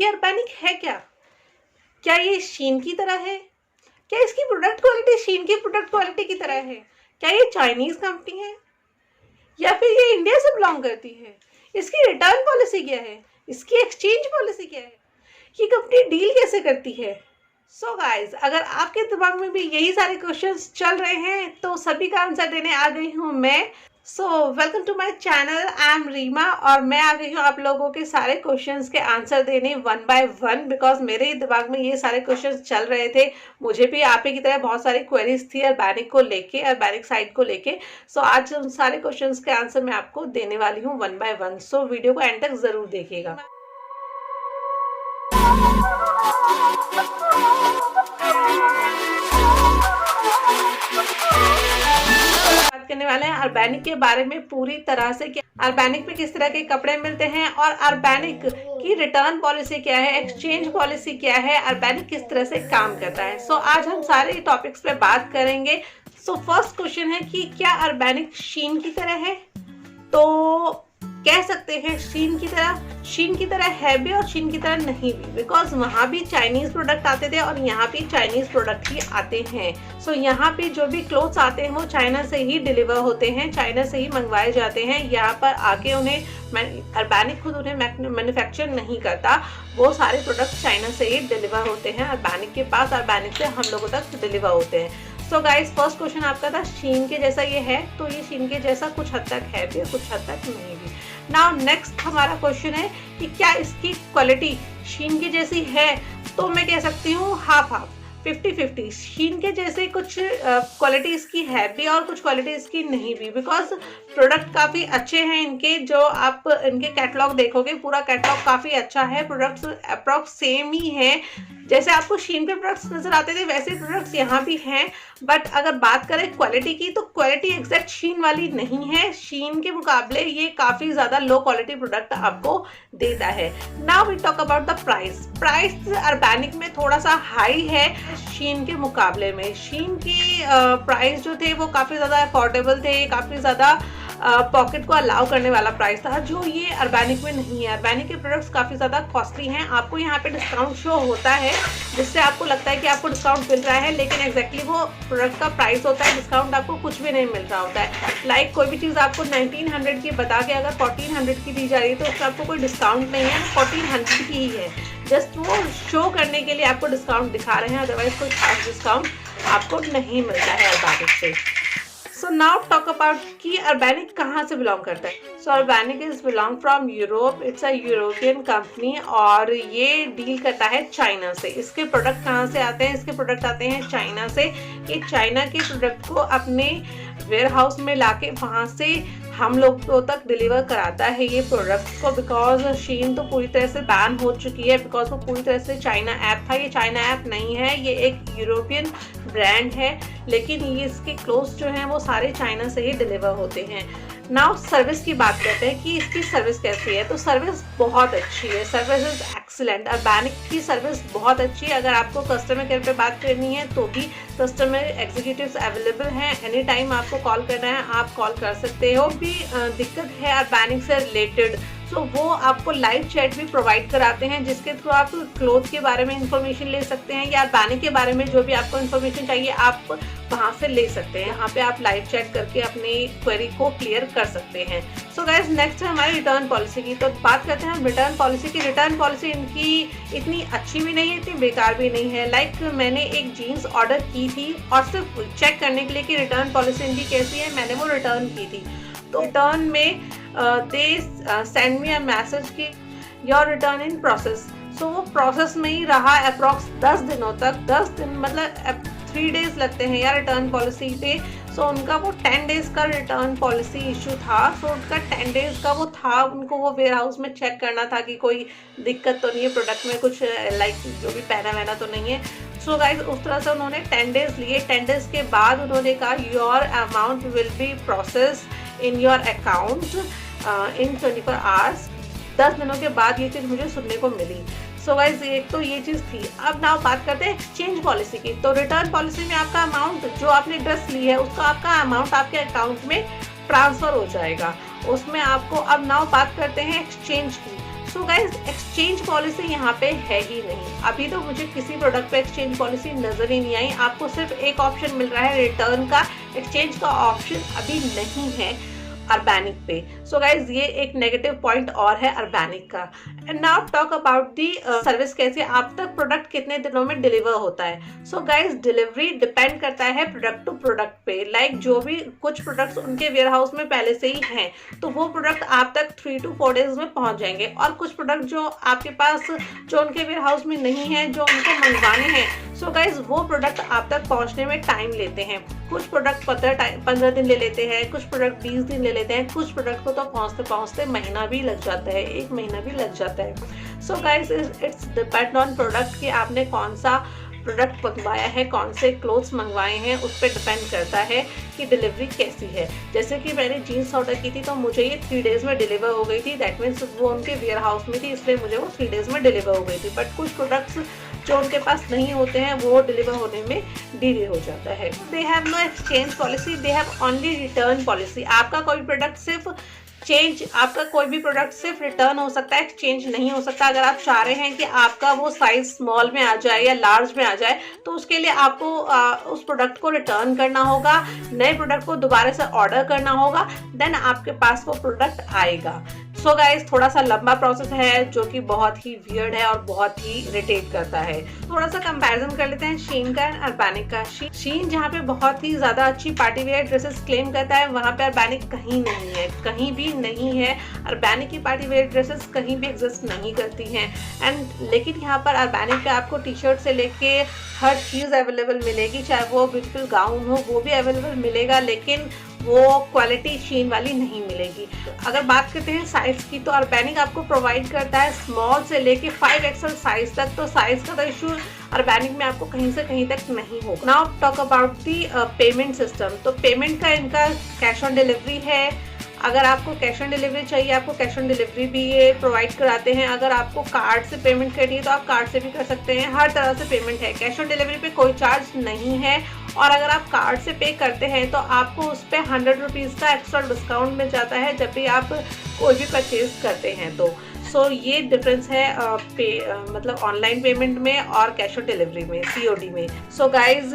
कि अर्बैनिक है क्या? क्या ये शीन की तरह है? क्या इसकी प्रोडक्ट क्वालिटी शीन की प्रोडक्ट क्वालिटी की तरह है? क्या ये चाइनीज कंपनी है या फिर ये इंडिया से बिलोंग करती है? इसकी रिटर्न पॉलिसी क्या है? इसकी एक्सचेंज पॉलिसी क्या है? ये कंपनी डील कैसे करती है? सो गाइज, अगर आपके दिमाग में भी यही सारे क्वेश्चंस चल रहे हैं तो सभी का आंसर देने आ गई हूँ मैं। So welcome to my channel, I am Reema और मैं आ गई हूँ आप लोगों के सारे क्वेश्चंस के आंसर देने वन बाय वन, बिकॉज मेरे ही दिमाग में ये सारे क्वेश्चंस चल रहे थे। मुझे भी आप ही की तरह बहुत सारी क्वेरीज थी अर्बैनिक को लेके, अर्बैनिक साइट को लेके। सो आज उन सारे क्वेश्चंस के आंसर मैं आपको देने वाली हूँ one by one. So video को एंड तक जरूर देखिएगा। बात करने वाले हैं अर्बैनिक के बारे में पूरी तरह से, कि अर्बैनिक पे किस तरह के कपड़े मिलते हैं और अर्बैनिक की रिटर्न पॉलिसी क्या है, एक्सचेंज पॉलिसी क्या है, अर्बैनिक किस तरह से काम करता है। सो आज हम सारे टॉपिक्स पे बात करेंगे। सो फर्स्ट क्वेश्चन है कि क्या अर्बैनिक शीन की तरह है? तो कह सकते हैं शीन की तरह है भी और शीन की तरह नहीं भी, बिकॉज वहाँ भी चाइनीज प्रोडक्ट आते थे और यहाँ भी चाइनीज प्रोडक्ट ही आते हैं। सो यहाँ पे जो भी क्लोथ्स आते हैं वो चाइना से ही डिलीवर होते हैं, चाइना से ही मंगवाए जाते हैं। यहाँ पर आके उन्हें अर्बैनिक खुद उन्हें मैन्युफैक्चर नहीं करता, वो सारे प्रोडक्ट चाइना से ही डिलीवर होते हैं अर्बैनिक के पास, अर्बैनिक से हम लोगों तक डिलीवर होते हैं। सो गाइस, फर्स्ट क्वेश्चन आपका था शीन के जैसा ये है, तो ये शीन के जैसा कुछ हद तक है भी और कुछ हद तक नहीं भी। नाउ नेक्स्ट हमारा क्वेश्चन है कि क्या इसकी क्वालिटी शीन के जैसी है? तो मैं कह सकती हूँ हाफ हाफ, 50-50। शीन के जैसे कुछ क्वालिटी इसकी है भी और कुछ क्वालिटी इसकी नहीं भी, बिकॉज प्रोडक्ट काफ़ी अच्छे हैं इनके। जो आप इनके कैटलॉग देखोगे, पूरा कैटलॉग काफ़ी अच्छा है, प्रोडक्ट्स अप्रॉक्स सेम ही हैं। जैसे आपको शीन पे प्रोडक्ट्स नजर आते थे वैसे प्रोडक्ट्स यहाँ भी हैं, बट अगर बात करें क्वालिटी की तो क्वालिटी एग्जैक्ट शीन वाली नहीं है। शीन के मुकाबले ये काफ़ी ज़्यादा लो क्वालिटी प्रोडक्ट आपको देता है। Now we talk about the price. Price Urbanic में थोड़ा सा हाई है शीन के मुकाबले में। शीन की प्राइस जो थे वो काफ़ी ज़्यादा अफोर्डेबल थे, काफ़ी ज़्यादा पॉकेट को अलाउ करने वाला प्राइस था, जो ये अर्बैनिक में नहीं है। अर्बैनिक के प्रोडक्ट्स काफ़ी ज़्यादा कॉस्टली हैं। आपको यहाँ पे डिस्काउंट शो होता है जिससे आपको लगता है कि आपको डिस्काउंट मिल रहा है, लेकिन एग्जैक्टली वो प्रोडक्ट का प्राइस होता है, डिस्काउंट आपको कुछ भी नहीं मिल रहा होता है। लाइक कोई भी चीज़ आपको 1900 की बता के अगर 1400 की दी जा रही है तो उसमें आपको कोई डिस्काउंट नहीं है, 1400 की ही है। जस्ट वो शो करने के लिए आपको डिस्काउंट दिखा रहे हैं, अदरवाइज कोई खास डिस्काउंट आपको नहीं मिलता है अर्बैनिक से। सो नाउ टॉक अबाउट कि अर्बैनिक कहाँ से बिलोंग करता है। So Urbanic is belong from Europe, it's a European company और ये डील करता है चाइना से। इसके प्रोडक्ट कहाँ से आते हैं? इसके प्रोडक्ट आते हैं चाइना से। ये चाइना के प्रोडक्ट को अपने वेयर हाउस में लाके वहाँ से हम लोगों तक डिलीवर कराता है ये प्रोडक्ट को, बिकॉज शीन तो पूरी तरह से बैन हो चुकी है, बिकॉज वो पूरी तरह से चाइना ऐप था। ये चाइना ऐप नहीं है, ये एक यूरोपियन ब्रांड है, लेकिन ये इसके क्लोथ्स जो हैं वो सारे चाइना से ही डिलीवर होते हैं। नाउ सर्विस की बात करते हैं कि इसकी सर्विस कैसी है। तो सर्विस बहुत अच्छी है, सर्विस इज एक्सीलेंट। अर्बैनिक की सर्विस बहुत अच्छी है। अगर आपको कस्टमर केयर पे बात करनी है तो भी कस्टमर एग्जीक्यूटिव्स अवेलेबल हैं, एनी टाइम आपको कॉल करना है आप कॉल कर सकते हो। भी दिक्कत है अर्बैनिक से रिलेटेड तो वो आपको लाइव चैट भी प्रोवाइड कराते हैं, जिसके थ्रू आप क्लोथ के बारे में इंफॉर्मेशन ले सकते हैं या अर्बैनिक के बारे में जो भी आपको इंफॉर्मेशन चाहिए आप वहाँ से ले सकते हैं। यहाँ पे आप लाइव चैट करके अपनी क्वेरी को क्लियर कर सकते हैं। सो गाइस, नेक्स्ट है हमारी रिटर्न पॉलिसी की। तो बात करते हैं हम रिटर्न पॉलिसी की। रिटर्न पॉलिसी इनकी इतनी अच्छी भी नहीं है, इतनी बेकार भी नहीं है। लाइक मैंने एक जीन्स ऑर्डर की थी और सिर्फ चेक करने के लिए कि रिटर्न पॉलिसी इनकी कैसी है, मैंने वो रिटर्न की थी। तो रिटर्न में they send me a message कि योर रिटर्न इन प्रोसेस। सो वो प्रोसेस में ही रहा अप्रॉक्स 10 दिनों तक। 10 दिन मतलब 3 डेज लगते हैं यार रिटर्न पॉलिसी पे। सो उनका वो 10 डेज का रिटर्न पॉलिसी इशू था। सो उनका 10 डेज का वो था, उनको वो वेयर हाउस में चेक करना था कि कोई दिक्कत तो नहीं है प्रोडक्ट में, कुछ लाइक जो भी पहना वहना तो नहीं है। सो गाइस, उस तरह से उन्होंने 10 डेज लिए। 10 डेज के बाद उन्होंने कहा your amount will be process in your account in 24 hours. 10 दिनों के बाद ये चीज़ मुझे सुनने को मिली। सो गाइस, एक तो ये चीज़ थी। अब नाउ बात करते हैं एक्सचेंज पॉलिसी की। तो रिटर्न पॉलिसी में आपका अमाउंट जो आपने ड्रेस ली है उसका आपका अमाउंट आपके अकाउंट में ट्रांसफ़र हो जाएगा, उसमें आपको। अब नाउ बात करते हैं एक्सचेंज की। सो गाइज एक्सचेंज पॉलिसी यहाँ पे है ही नहीं। अभी तो मुझे किसी प्रोडक्ट पे एक्सचेंज पॉलिसी नजर ही नहीं आई। आपको सिर्फ एक ऑप्शन मिल रहा है रिटर्न का, एक्सचेंज का ऑप्शन अभी नहीं है अर्बैनिक पे। सो गाइज ये एक नेगेटिव पॉइंट और है अर्बैनिक का। And now talk about the service, कैसे आप तक प्रोडक्ट कितने दिनों में डिलीवर होता है। सो गाइज डिलीवरी डिपेंड करता है प्रोडक्ट टू प्रोडक्ट पे। लाइक जो भी कुछ प्रोडक्ट्स उनके वेयर हाउस में पहले से ही हैं तो वो प्रोडक्ट आप तक 3 to 4 डेज में पहुंच जाएंगे, और कुछ प्रोडक्ट जो आपके पास जो उनके वेयर हाउस में नहीं है, जो उनको मंगवाने हैं, सो गाइज वो प्रोडक्ट आप तक पहुंचने में टाइम लेते हैं। कुछ प्रोडक्ट 15 दिन ले लेते हैं, कुछ प्रोडक्ट 20 दिन ले लेते हैं, कुछ प्रोडक्ट को तो पहुंचते पहुंचते महीना भी लग जाता है, 1 महीना भी लग जाता है। So guys it's depend on product कि आपने कौन सा प्रोडक्ट मंगवाया है, कौन से क्लोथ्स मंगवाए हैं, उस पर डिपेंड करता है कि डिलीवरी कैसी है। जैसे कि मैंने जीन्स ऑर्डर की थी तो मुझे ये 3 डेज में डिलीवर हो गई थी। दैट मीन्स वो उनके वेयर हाउस में थी, इसलिए मुझे वो 3 डेज में डिलीवर हो गई थी। बट कुछ प्रोडक्ट्स जो उनके पास नहीं होते हैं वो डिलीवर होने में डिले हो जाता है। They have no exchange policy, they have only return policy. आपका कोई प्रोडक्ट सिर्फ आपका कोई भी प्रोडक्ट सिर्फ रिटर्न हो सकता है, एक्सचेंज नहीं हो सकता। अगर आप चाह रहे हैं कि आपका वो साइज स्मॉल में आ जाए या लार्ज में आ जाए तो उसके लिए आपको उस प्रोडक्ट को रिटर्न करना होगा, नए प्रोडक्ट को दोबारा से ऑर्डर करना होगा, देन आपके पास वो प्रोडक्ट आएगा। सो गाइज थोड़ा सा लंबा प्रोसेस है जो कि बहुत ही वियर्ड है और बहुत ही इरिटेट करता है। थोड़ा सा कंपैरिजन कर लेते हैं शीन का एंड अर्बैनिक का। शीन जहाँ पे बहुत ही ज्यादा अच्छी पार्टी वेयर ड्रेसेस क्लेम करता है, वहाँ पे अर्बैनिक कहीं नहीं है, कहीं भी नहीं है। अर्बैनिक की पार्टी वेयर ड्रेसेस कहीं भी एग्जिस्ट नहीं करती हैं। एंड लेकिन यहाँ पर अर्बैनिक पे आपको टी शर्ट से लेके हर चीज़ अवेलेबल मिलेगी, चाहे वो ब्यूटीफुल गाउन हो वो भी अवेलेबल मिलेगा, लेकिन वो क्वालिटी शीन वाली नहीं मिलेगी। अगर बात करते हैं साइज की तो अर्बैनिक आपको प्रोवाइड करता है स्मॉल से लेके 5XL साइज तक, तो साइज का तो इशू अर्बैनिक में आपको कहीं से कहीं तक नहीं होगा। Now talk about the payment system. तो पेमेंट का इनका कैश ऑन डिलीवरी है। अगर आपको कैश ऑन डिलीवरी चाहिए, आपको कैश ऑन डिलीवरी भी ये प्रोवाइड कराते हैं। अगर आपको कार्ड से पेमेंट करनी है तो आप कार्ड से भी कर सकते हैं। हर तरह से पेमेंट है। कैश ऑन डिलीवरी पे कोई चार्ज नहीं है, और अगर आप कार्ड से पे करते हैं तो आपको उस पर 100 रुपीज़ का एक्स्ट्रा डिस्काउंट मिल जाता है जब भी आप कोई भी परचेज करते हैं तो। सो ये डिफरेंस है मतलब ऑनलाइन पेमेंट में और कैश ऑन डिलीवरी में, COD में। सो गाइज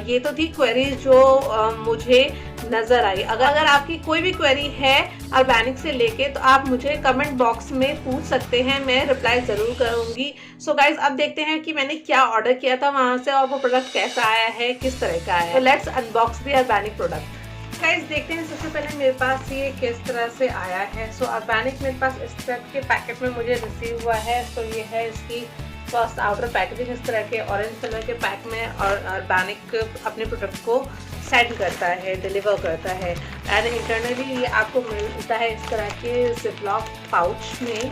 ये तो थी क्वेरीज जो मुझे नज़र आई। अगर आपकी कोई भी क्वेरी है अर्बैनिक से लेके तो आप मुझे कमेंट बॉक्स में पूछ सकते हैं, मैं रिप्लाई ज़रूर करूँगी। सो गाइज अब देखते हैं कि मैंने क्या ऑर्डर किया था वहाँ से और वो प्रोडक्ट कैसा आया है, किस तरह का आया है। तो let's unbox the Urbanic product. Guys देखते हैं सबसे पहले मेरे पास ये किस तरह से आया है। सो अर्बैनिक मेरे पास इस तरह के पैकेट में मुझे रिसीव हुआ है। सो ये है इसकी फर्स्ट आउटर पैकेजिंग इस तरह के ऑरेंज कलर के पैक में, और अर्बैनिक अपने प्रोडक्ट को सेंड करता है, डिलीवर करता है। एंड इंटरनली ये आपको मिलता है इस तरह के जिपलॉक पाउच में,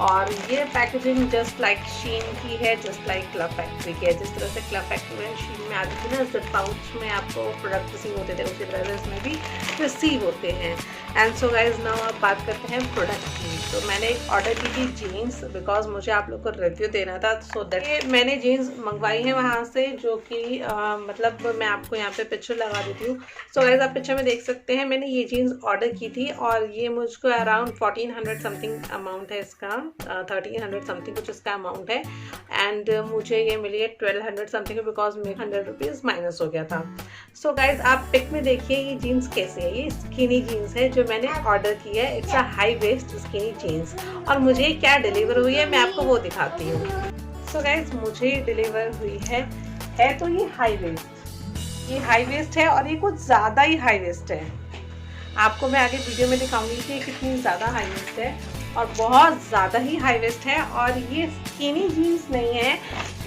और ये पैकेजिंग जस्ट लाइक शीन की है, जस्ट लाइक क्लब फैक्ट्री की है। जिस तरह से क्लब फैक्ट्री में शीन में आती थी ना जिप पाउच में आपको प्रोडक्ट रिसीव होते थे, उसी तरह से इसमें भी रिसीव होते हैं। एंड सो गाइज नाउ आप बात करते हैं प्रोडक्ट की। तो मैंने एक ऑर्डर की थी जीन्स, बिकॉज मुझे आप लोग को रिव्यू देना था। सो दैट मैंने जीन्स मंगवाई है वहाँ से, जो कि मतलब मैं आपको यहाँ पे पिक्चर लगा देती हूँ। सो गाइज आप पिक्चर में देख सकते हैं, मैंने ये जीन्स ऑर्डर की थी और ये मुझको अराउंड 1400 समथिंग अमाउंट है इसका, 1300 समथिंग कुछ इसका अमाउंट है। एंड मुझे ये मिली है 1200 समथिंग, बिकॉज मेरे 100 रुपीज़ माइनस हो गया था। सो गाइज आप पिक में देखिए ये जीन्स कैसे है। ये स्किनी जीन्स है जो मैंने ऑर्डर की है। It's a high waist skinny jeans, और मुझे क्या डिलीवर हुई है मैं आपको वो दिखाती हूँ। सो गाइज मुझे डिलीवर हुई है तो ये हाई वेस्ट, ये हाई वेस्ट है और ये कुछ ज़्यादा ही हाई वेस्ट है। आपको मैं आगे वीडियो में दिखाऊंगी कि कितनी ज़्यादा हाई वेस्ट है, और बहुत ज़्यादा ही हाई वेस्ट है। और ये स्किनी जीन्स नहीं है,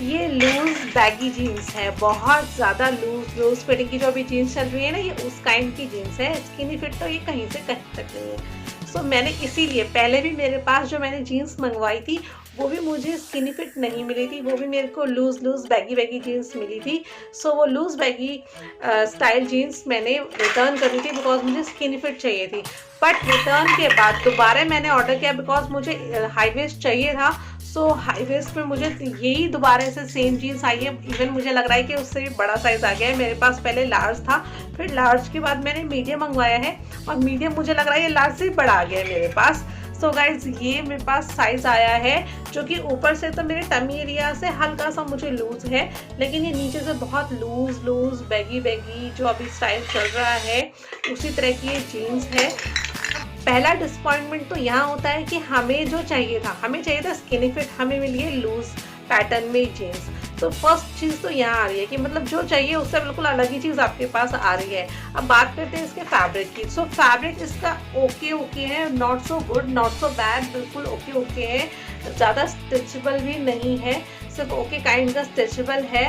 ये लूज बैगी जीन्स है, बहुत ज़्यादा लूज फिटिंग की जो अभी जीन्स चल रही है ना, ये उस काइंड की जीन्स है। स्किनी फिट तो ये कहीं से कहीं तक नहीं है। सो मैंने इसीलिए पहले भी मेरे पास जो मैंने जीन्स मंगवाई थी वो भी मुझे स्किनी फिट नहीं मिली थी, वो भी मेरे को लूज बैगी जीन्स मिली थी। सो वो लूज बैगी स्टाइल जीन्स मैंने रिटर्न करी थी बिकॉज मुझे स्किनी फिट चाहिए थी। बट रिटर्न के बाद दोबारा मैंने ऑर्डर किया बिकॉज मुझे हाई वेस्ट चाहिए था। सो हाई वेस्ट में मुझे यही दोबारा से सेम जीन्स आई है। इवन मुझे लग रहा है कि उससे भी बड़ा साइज़ आ गया है। मेरे पास पहले लार्ज था, फिर लार्ज के बाद मैंने मीडियम मंगवाया है, और मीडियम मुझे लग रहा है ये लार्ज से भी बड़ा आ गया है मेरे पास। सो गाइज ये मेरे पास साइज आया है जो कि ऊपर से तो मेरे टमी एरिया से हल्का सा मुझे लूज है, लेकिन ये नीचे से बहुत लूज बैगी जो अभी स्टाइल चल रहा है उसी तरह की ये जीन्स है। पहला डिसअपॉइंटमेंट तो यहाँ होता है कि हमें चाहिए था स्किनी फिट, हमें मिली है लूज पैटर्न में जीन्स। तो फर्स्ट चीज़ तो यहाँ आ रही है कि मतलब जो चाहिए उससे बिल्कुल अलग ही चीज़ आपके पास आ रही है। अब बात करते हैं इसके फैब्रिक की। सो फैब्रिक इसका ओके है, not so good not so bad, बिल्कुल ओके है। ज़्यादा स्टिचेबल भी नहीं है, सिर्फ ओके काइंड का स्टिचेबल है।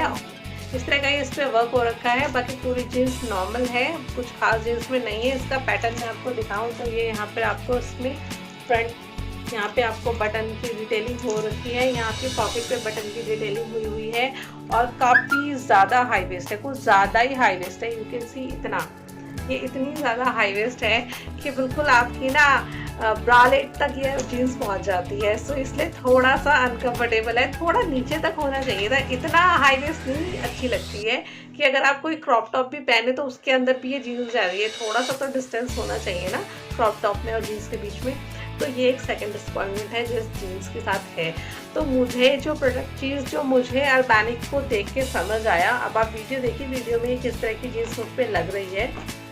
इस तरह का इस पर वर्क हो रखा है। बाकी पूरी जीन्स नॉर्मल है, कुछ खास जीन्स में नहीं है। इसका पैटर्न मैं आपको दिखाऊँ तो ये यहाँ पर आपको इसमें फ्रंट यहाँ पे आपको बटन की डिटेलिंग हो रखी है, यहाँ पे पॉकेट पे बटन की डिटेलिंग हुई है और काफ़ी ज़्यादा हाई वेस्ट है, कुछ ज़्यादा ही हाई वेस्ट है। यू कैन सी ये इतनी ज़्यादा हाई वेस्ट है कि बिल्कुल आपकी ना ब्रालेट तक ये जीन्स पहुँच जाती है। सो इसलिए थोड़ा सा अनकम्फर्टेबल है, थोड़ा नीचे तक होना चाहिए था। इतना हाई वेस्ट नहीं अच्छी लगती है कि अगर आप कोई क्रॉप टॉप भी पहने तो उसके अंदर भी ये जीन्स जा रही है। थोड़ा सा तो डिस्टेंस होना चाहिए ना क्रॉप टॉप में और जीन्स के बीच में। तो ये एक सेकंड डिसअपॉइंटमेंट है जो इस जीन्स के साथ है। तो मुझे जो प्रोडक्ट चीज़ जो मुझे अर्बैनिक को देख के समझ आया, अब आप वीडियो देखिए, वीडियो में किस तरह की जीन्स मुझ पे लग रही है।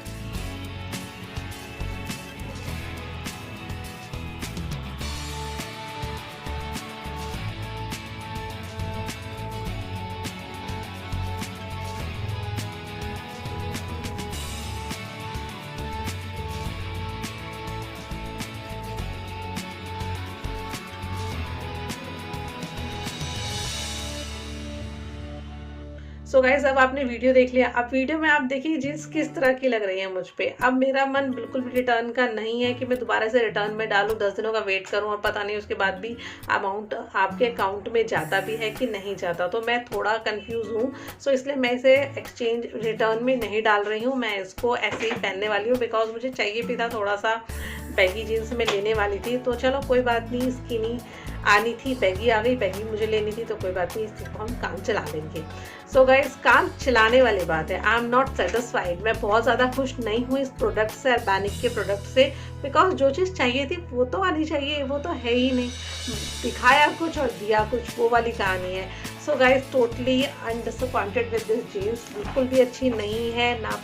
सो गाइज अब आपने वीडियो देख लिया। अब वीडियो में आप देखिए जीन्स किस तरह की लग रही है मुझ पे। अब मेरा मन बिल्कुल भी रिटर्न का नहीं है कि मैं दोबारा से रिटर्न में डालूँ, 10 दिनों का वेट करूँ और पता नहीं उसके बाद भी अमाउंट आपके अकाउंट में जाता भी है कि नहीं जाता। तो मैं थोड़ा कंफ्यूज हूँ। सो इसलिए मैं इसे एक्सचेंज रिटर्न में नहीं डाल रही हूँ, मैं इसको ऐसे ही पहनने वाली हूँ। बिकॉज मुझे चाहिए भी था थोड़ा सा, बैगी जीन्स में लेने वाली थी। तो चलो कोई बात नहीं, स्किनी आनी थी, बैगी आ गई, बैगी मुझे लेनी थी तो कोई बात नहीं, इस चीज़ को हम काम चला लेंगे। सो गाइस काम चलाने वाली बात है। आई एम नॉट सेटिस्फाइड, मैं बहुत ज़्यादा खुश नहीं हूँ इस प्रोडक्ट से, अर्बैनिक के प्रोडक्ट से। बिकॉज जो चीज़ चाहिए थी वो तो आनी चाहिए, वो तो है ही नहीं। दिखाया कुछ और दिया कुछ, वो वाली कहानी है। So guys totally undisappointed with this jeans, बिल्कुल भी अच्छी नहीं है ना।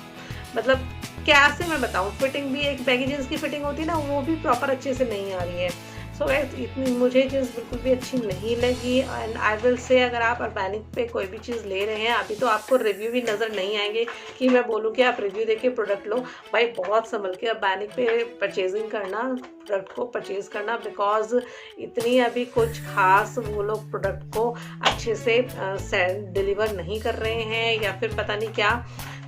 मतलब कैसे मैं बताऊँ, फिटिंग भी एक बैगी जीन्स की फिटिंग होती है ना, वो भी प्रॉपर अच्छे से नहीं आ रही है। सो गाइस इतनी मुझे जीन्स बिल्कुल भी अच्छी नहीं लगी। एंड आई विल से अगर आप अर्बैनिक पे कोई भी चीज़ ले रहे हैं, अभी तो आपको रिव्यू भी नज़र नहीं आएंगे कि मैं बोलूँ कि आप रिव्यू देके प्रोडक्ट लो। भाई बहुत संभल के अर्बैनिक पे परचेजिंग करना, प्रोडक्ट को परचेज़ करना। बिकॉज इतनी अभी कुछ खास वो लोग प्रोडक्ट को अच्छे से डिलीवर नहीं कर रहे हैं या फिर पता नहीं क्या।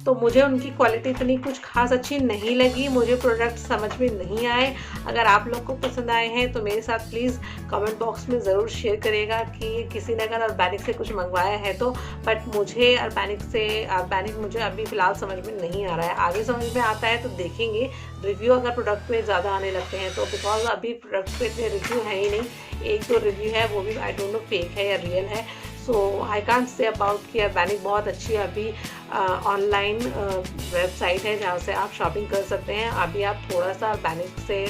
तो मुझे उनकी क्वालिटी इतनी कुछ खास अच्छी नहीं लगी, मुझे प्रोडक्ट समझ में नहीं आए। अगर आप लोग को पसंद आए हैं तो मेरे साथ प्लीज़ कमेंट बॉक्स में ज़रूर शेयर करिएगा कि किसी ने अगर अर्बैनिक से कुछ मंगवाया है तो। बट मुझे अर्बैनिक मुझे अभी फ़िलहाल समझ में नहीं आ रहा है। आगे समझ में आता है तो देखेंगे रिव्यू, अगर प्रोडक्ट पे ज़्यादा आने लगते हैं तो। बिकॉज अभी प्रोडक्ट पे इतने रिव्यू है ही नहीं, 1-2 रिव्यू है, वो भी आई डोंट नो फेक है या रियल है। सो आई कांट से अबाउट कि अर्बैनिक बहुत अच्छी अभी ऑनलाइन वेबसाइट है जहाँ से आप शॉपिंग कर सकते हैं। अभी आप थोड़ा सा अर्बैनिक से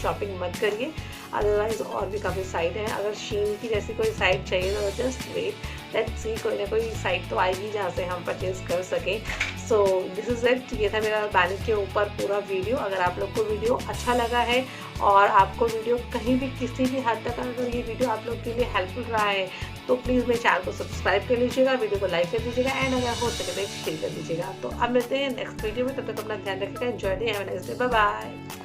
शॉपिंग मत करिए, अदरवाइज और भी काफ़ी साइट है। अगर शीन की जैसी कोई साइट चाहिए तो जस्ट वेट, लेट्स सी, कोई ना कोई साइट तो आएगी जहाँ से हम परचेज कर सकें। सो दिस इज़ इट, ये था मेरा अर्बैनिक के ऊपर पूरा वीडियो। अगर आप लोग को वीडियो अच्छा लगा है और आपको वीडियो कहीं भी किसी भी हद तक अगर ये वीडियो आप लोग के लिए हेल्पफुल रहा है तो प्लीज़ मेरे चैनल को सब्सक्राइब कर लीजिएगा, वीडियो को लाइक कर दीजिएगा एंड अगर हो सके तो शेयर कर दीजिएगा। तो अब मिलते हैं नेक्स्ट वीडियो में, तब तक अपना ध्यान रखिएगा। Enjoy day, have a nice day, bye bye.